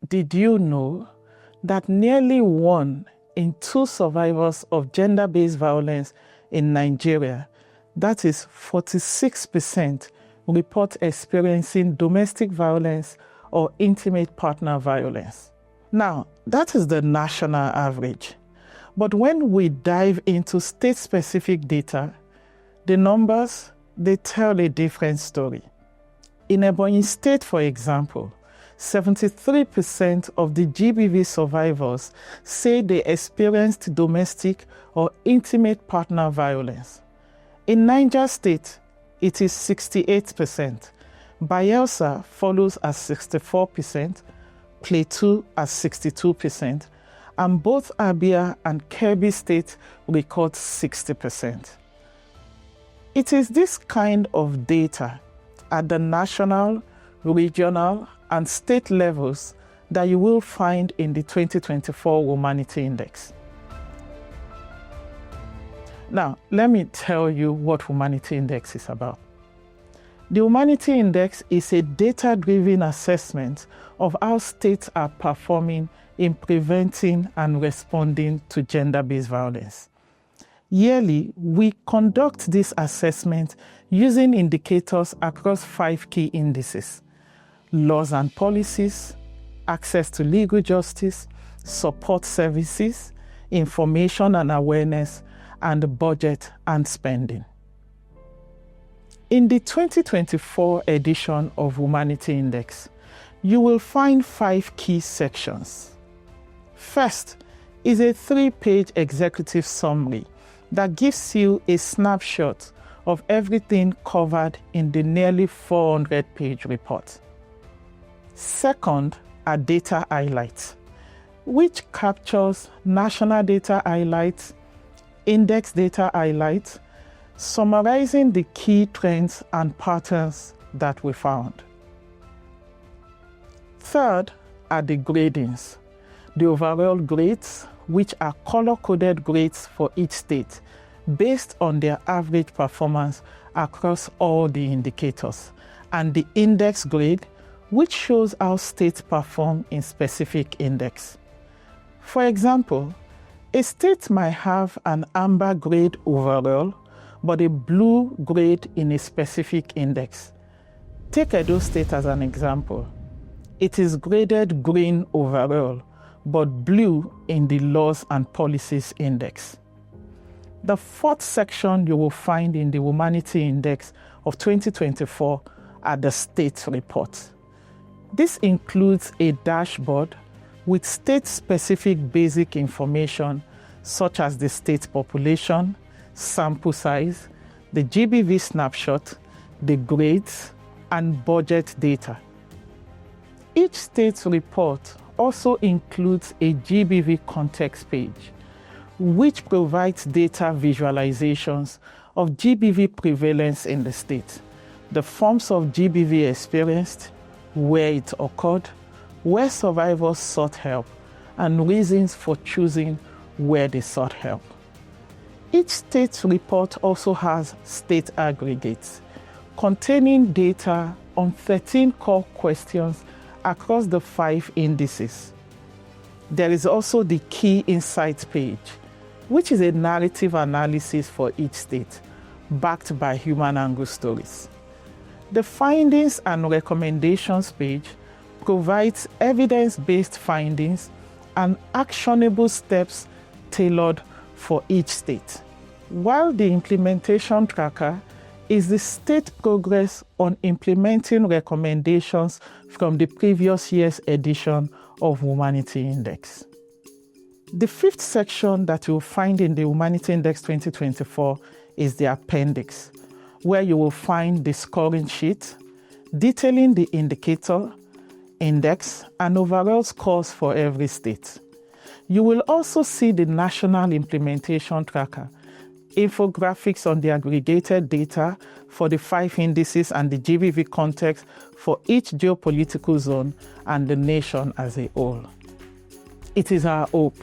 Did you know that nearly 1 in 2 survivors of gender-based violence in Nigeria, that is 46%, report experiencing domestic violence or intimate partner violence? Now, that is the national average. But when we dive into state-specific data, the numbers, they tell a different story. In Ebonyi State, for example, 73% of the GBV survivors say they experienced domestic or intimate partner violence. In Niger State, it is 68%. Bayelsa follows at 64%, Plateau at 62%, and both Abia and Kebbi State record 60%. It is this kind of data at the national, regional, and state levels that you will find in the 2024 Womanity Index. Now, let me tell you what Womanity Index is about. The Womanity Index is a data-driven assessment of how states are performing in preventing and responding to gender-based violence. Yearly, we conduct this assessment using indicators across 5 key indices: laws and policies, access to legal justice, support services, information and awareness, and budget and spending. In the 2024 edition of Womanity Index, you will find 5 key sections. First is a 3-page executive summary that gives you a snapshot of everything covered in the nearly 400-page report. Second are data highlights, which captures national data highlights, index data highlights, summarizing the key trends and patterns that we found. Third are the gradings, the overall grades, which are color-coded grades for each state based on their average performance across all the indicators, and the index grade, which shows how states perform in specific index. For example, a state might have an amber grade overall, but a blue grade in a specific index. Take Edo State as an example. It is graded green overall, but blue in the laws and policies index. The 4th section you will find in the Womanity Index of 2024 are the state reports. This includes a dashboard with state-specific basic information such as the state population, sample size, the GBV snapshot, the grades, and budget data. Each state's report also includes a GBV context page, which provides data visualizations of GBV prevalence in the state, the forms of GBV experienced, where it occurred, where survivors sought help, and reasons for choosing where they sought help. Each state's report also has state aggregates containing data on 13 core questions across the 5 indices. There is also the Key Insights page, which is a narrative analysis for each state, backed by human angle stories. The Findings and Recommendations page provides evidence-based findings and actionable steps tailored for each state, while the Implementation Tracker is the state progress on implementing recommendations from the previous year's edition of Womanity Index. The 5th section that you'll find in the Womanity Index 2024 is the appendix, where you will find the scoring sheet detailing the indicator, index, and overall scores for every state. You will also see the National Implementation Tracker, infographics on the aggregated data for the 5 indices and the GBV context for each geopolitical zone and the nation as a whole. It is our hope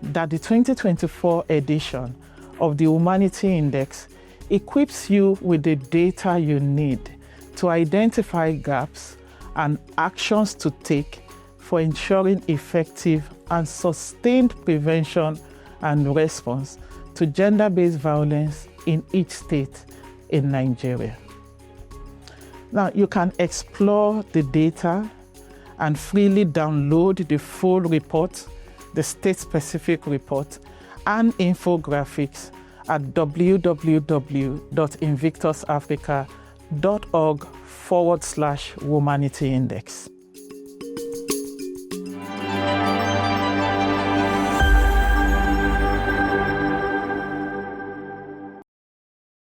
that the 2024 edition of the Womanity Index equips you with the data you need to identify gaps and actions to take for ensuring effective and sustained prevention and response to gender-based violence in each state in Nigeria. Now, you can explore the data and freely download the full report, the state-specific report, and infographics at www.invictusafrica.org/Womanity Index.